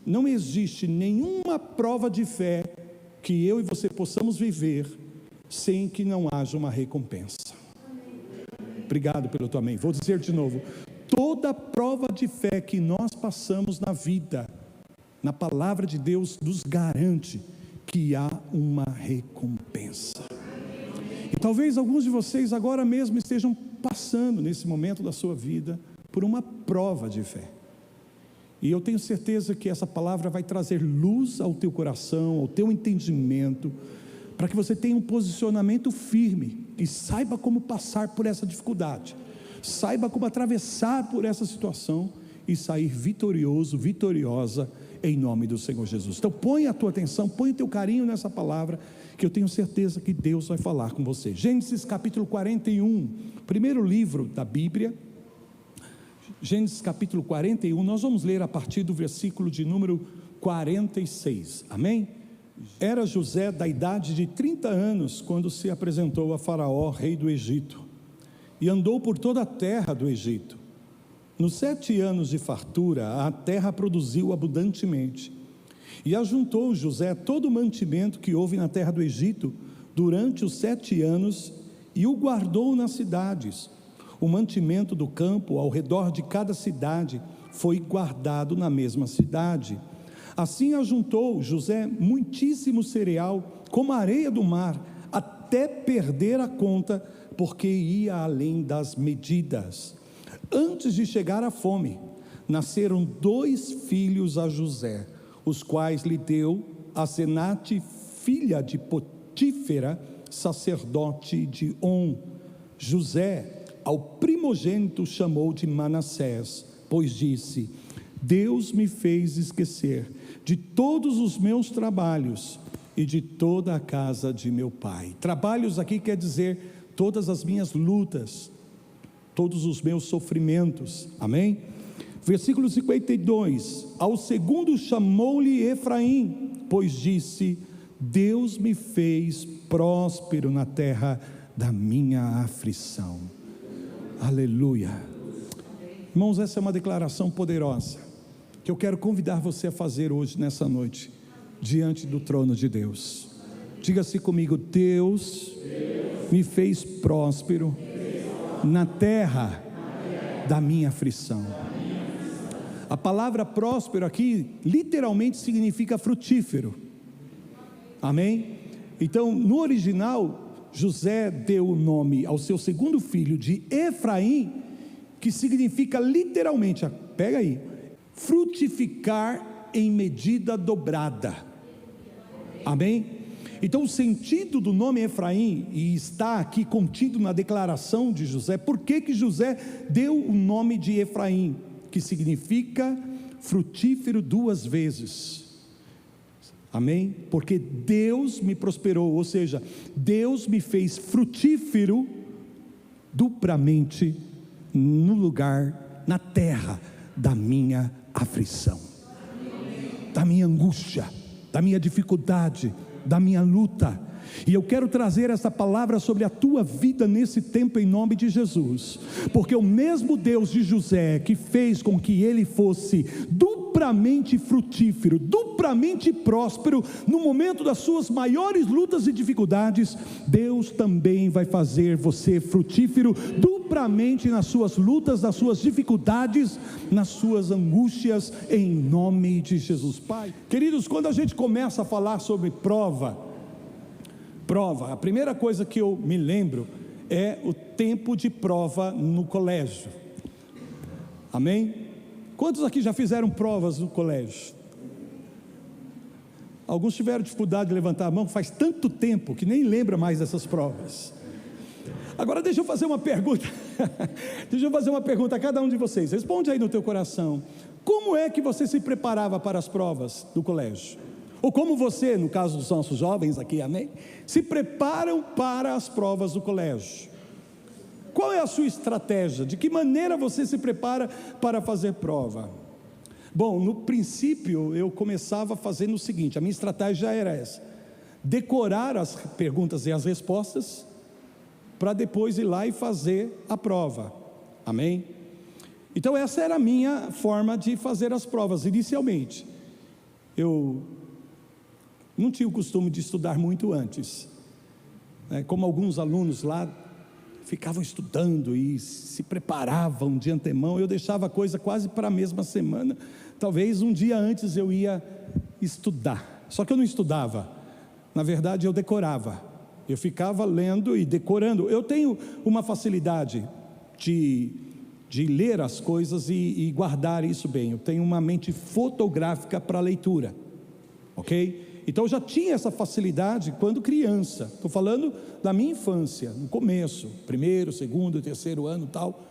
não existe nenhuma prova de fé que eu e você possamos viver sem que não haja uma recompensa. Obrigado pelo teu amém. Vou dizer de novo: toda prova de fé que nós passamos na vida, na palavra de Deus nos garante que há uma recompensa. E talvez alguns de vocês agora mesmo estejam passando nesse momento da sua vida por uma prova de fé. E eu tenho certeza que essa palavra vai trazer luz ao teu coração, ao teu entendimento, para que você tenha um posicionamento firme e saiba como passar por essa dificuldade, saiba como atravessar por essa situação e sair vitorioso, vitoriosa, em nome do Senhor Jesus. Então põe a tua atenção, põe o teu carinho nessa palavra, que eu tenho certeza que Deus vai falar com você. Gênesis capítulo 41, primeiro livro da Bíblia. Gênesis capítulo 41, nós vamos ler a partir do versículo de número 46, amém? Era José da idade de 30 anos, quando se apresentou a Faraó, rei do Egito, e andou por toda a terra do Egito. Nos 7 anos de fartura, a terra produziu abundantemente, e ajuntou José todo o mantimento que houve na terra do Egito, durante os 7 anos, e o guardou nas cidades. O mantimento do campo ao redor de cada cidade foi guardado na mesma cidade. Assim ajuntou José muitíssimo cereal, como a areia do mar, até perder a conta, porque ia além das medidas. Antes de chegar à fome, nasceram 2 filhos a José, os quais lhe deu Asenate, filha de Potífera, sacerdote de On. José, ao primogênito, chamou de Manassés, pois disse: Deus me fez esquecer de todos os meus trabalhos e de toda a casa de meu pai. Trabalhos aqui quer dizer todas as minhas lutas, todos os meus sofrimentos, amém? Versículo 52, ao segundo chamou-lhe Efraim, pois disse: Deus me fez próspero na terra da minha aflição. Aleluia. Irmãos, essa é uma declaração poderosa, que eu quero convidar você a fazer hoje, nessa noite, diante do trono de Deus. Diga-se comigo: Deus me fez próspero na terra da minha aflição. A palavra próspero aqui, literalmente significa frutífero, amém? Então, no original, José deu o nome ao seu segundo filho de Efraim, que significa literalmente, pega aí, frutificar em medida dobrada, amém? Então o sentido do nome Efraim, e está aqui contido na declaração de José, por que José deu o nome de Efraim, que significa frutífero 2 vezes, amém? Porque Deus me prosperou, ou seja, Deus me fez frutífero duplamente no lugar, na terra da minha aflição, da minha angústia, da minha dificuldade, da minha luta. E eu quero trazer essa palavra sobre a tua vida nesse tempo, em nome de Jesus, porque o mesmo Deus de José, que fez com que ele fosse duplamente frutífero, duplamente próspero, no momento das suas maiores lutas e dificuldades, Deus também vai fazer você frutífero duplamente nas suas lutas, nas suas dificuldades, nas suas angústias, em nome de Jesus. Pai, queridos, quando a gente começa a falar sobre prova, a primeira coisa que eu me lembro é o tempo de prova no colégio, amém? Quantos aqui já fizeram provas no colégio? Alguns tiveram dificuldade de levantar a mão, faz tanto tempo que nem lembra mais dessas provas. Agora deixa eu fazer uma pergunta, a cada um de vocês, responde aí no teu coração: como é que você se preparava para as provas do colégio? Ou como você, no caso dos nossos jovens aqui, amém, se preparam para as provas do colégio? Qual é a sua estratégia? De que maneira você se prepara para fazer prova? Bom, no princípio eu começava fazendo o seguinte, a minha estratégia era essa: decorar as perguntas e as respostas, para depois ir lá e fazer a prova, amém? Então essa era a minha forma de fazer as provas. Inicialmente, eu não tinha o costume de estudar muito antes, como alguns alunos lá ficavam estudando e se preparavam de antemão. Eu deixava a coisa quase para a mesma semana, talvez um dia antes eu ia estudar, só que eu não estudava, na verdade eu decorava, eu ficava lendo e decorando. Eu tenho uma facilidade de ler as coisas e guardar isso bem. Eu tenho uma mente fotográfica para leitura, ok? Então eu já tinha essa facilidade quando criança. Estou falando da minha infância, no começo, primeiro, segundo, terceiro ano, tal.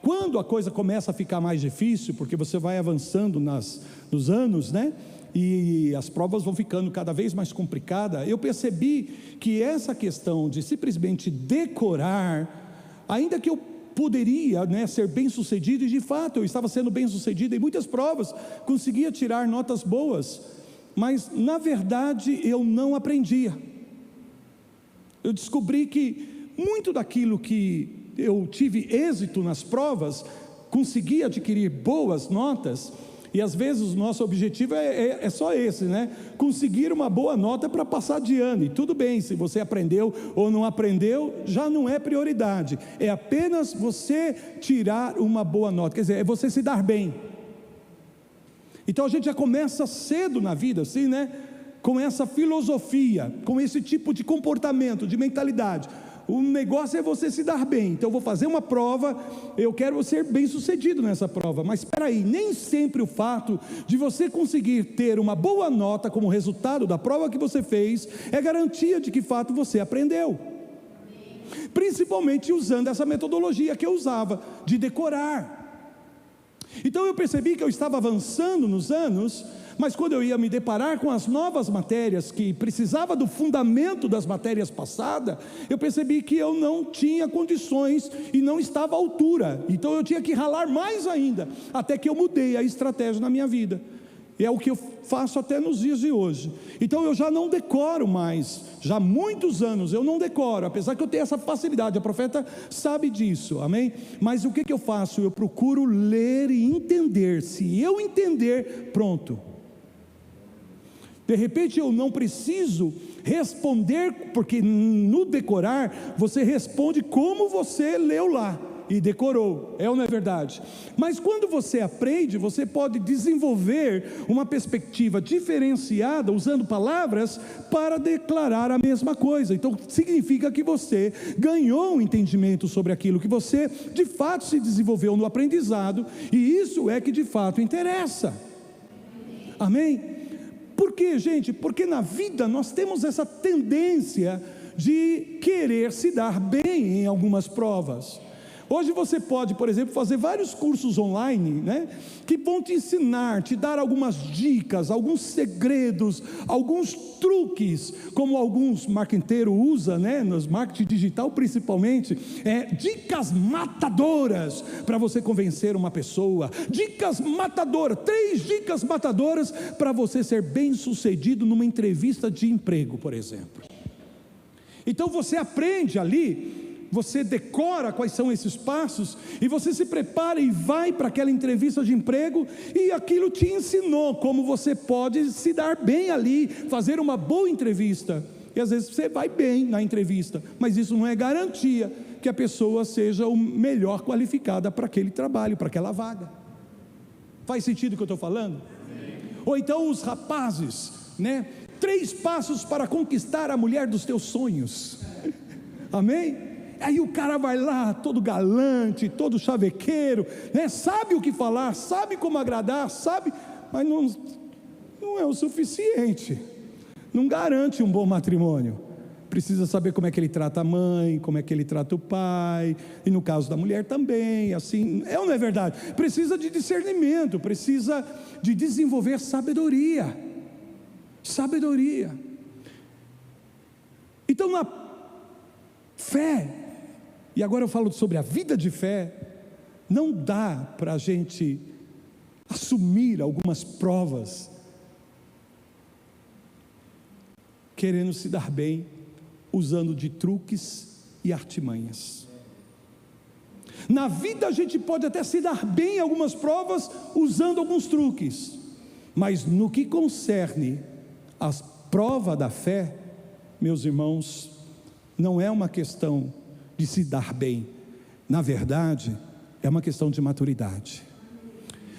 Quando a coisa começa a ficar mais difícil, porque você vai avançando nos anos, né? E as provas vão ficando cada vez mais complicadas, eu percebi que essa questão de simplesmente decorar, ainda que eu poderia, ser bem sucedido, e de fato eu estava sendo bem sucedido em muitas provas, conseguia tirar notas boas, mas na verdade eu não aprendia. Eu descobri que muito daquilo que eu tive êxito nas provas, consegui adquirir boas notas, e às vezes o nosso objetivo é só esse, conseguir uma boa nota para passar de ano, e tudo bem, se você aprendeu ou não aprendeu, já não é prioridade, é apenas você tirar uma boa nota, quer dizer, é você se dar bem. Então a gente já começa cedo na vida, assim, com essa filosofia, com esse tipo de comportamento, de mentalidade. O negócio é você se dar bem. Então eu vou fazer uma prova, eu quero ser bem sucedido nessa prova. Mas espera aí, nem sempre o fato de você conseguir ter uma boa nota como resultado da prova que você fez é garantia de que fato você aprendeu. Principalmente usando essa metodologia que eu usava, de decorar. Então eu percebi que eu estava avançando nos anos, mas quando eu ia me deparar com as novas matérias, que precisava do fundamento das matérias passadas, eu percebi que eu não tinha condições e não estava à altura. Então eu tinha que ralar mais ainda, até que eu mudei a estratégia na minha vida. E é o que eu faço até nos dias de hoje. Então eu já não decoro mais, já há muitos anos eu não decoro, apesar que eu tenho essa facilidade, a profeta sabe disso, amém? Mas o que eu faço? Eu procuro ler e entender. Se eu entender, pronto. De repente eu não preciso responder, porque no decorar você responde como você leu lá e decorou, ou não é verdade? Mas quando você aprende, você pode desenvolver uma perspectiva diferenciada, usando palavras para declarar a mesma coisa. Então significa que você ganhou um entendimento sobre aquilo, que você de fato se desenvolveu no aprendizado, e isso é que de fato interessa. Amém? Por quê, gente? Porque na vida nós temos essa tendência de querer se dar bem em algumas provas. Hoje você pode, por exemplo, fazer vários cursos online, que vão te ensinar, te dar algumas dicas, alguns segredos, alguns truques, como alguns marqueteiros usam, nos marketing digital principalmente, dicas matadoras para você convencer uma pessoa, dicas matadoras, 3 dicas matadoras para você ser bem sucedido numa entrevista de emprego, por exemplo. Então você aprende ali, você decora quais são esses passos, e você se prepara e vai para aquela entrevista de emprego, e aquilo te ensinou como você pode se dar bem ali, fazer uma boa entrevista. E às vezes você vai bem na entrevista, mas isso não é garantia que a pessoa seja o melhor qualificada para aquele trabalho, para aquela vaga. Faz sentido o que eu estou falando? Ou então os rapazes, 3 passos para conquistar a mulher dos teus sonhos. Amém? Aí o cara vai lá, todo galante, todo chavequeiro, sabe o que falar, sabe como agradar, sabe, mas não é o suficiente, não garante um bom matrimônio. Precisa saber como é que ele trata a mãe, como é que ele trata o pai, e no caso da mulher também, assim, ou não é verdade? Precisa de discernimento, precisa de desenvolver sabedoria. Então na fé, e agora eu falo sobre a vida de fé, não dá para a gente assumir algumas provas querendo se dar bem, usando de truques e artimanhas. Na vida a gente pode até se dar bem em algumas provas, usando alguns truques, mas no que concerne a prova da fé, meus irmãos, não é uma questão de se dar bem, na verdade, é uma questão de maturidade,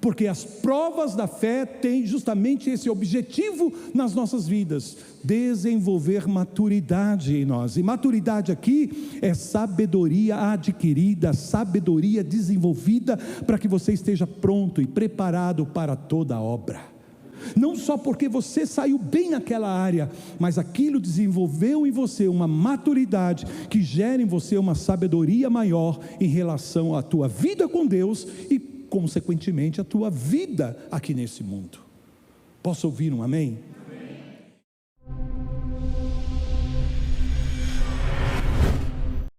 porque as provas da fé têm justamente esse objetivo nas nossas vidas, desenvolver maturidade em nós, e maturidade aqui é sabedoria adquirida, sabedoria desenvolvida, para que você esteja pronto e preparado para toda a obra, não só porque você saiu bem naquela área, mas aquilo desenvolveu em você uma maturidade, que gera em você uma sabedoria maior, em relação à tua vida com Deus, e consequentemente a tua vida aqui nesse mundo. Posso ouvir um amém?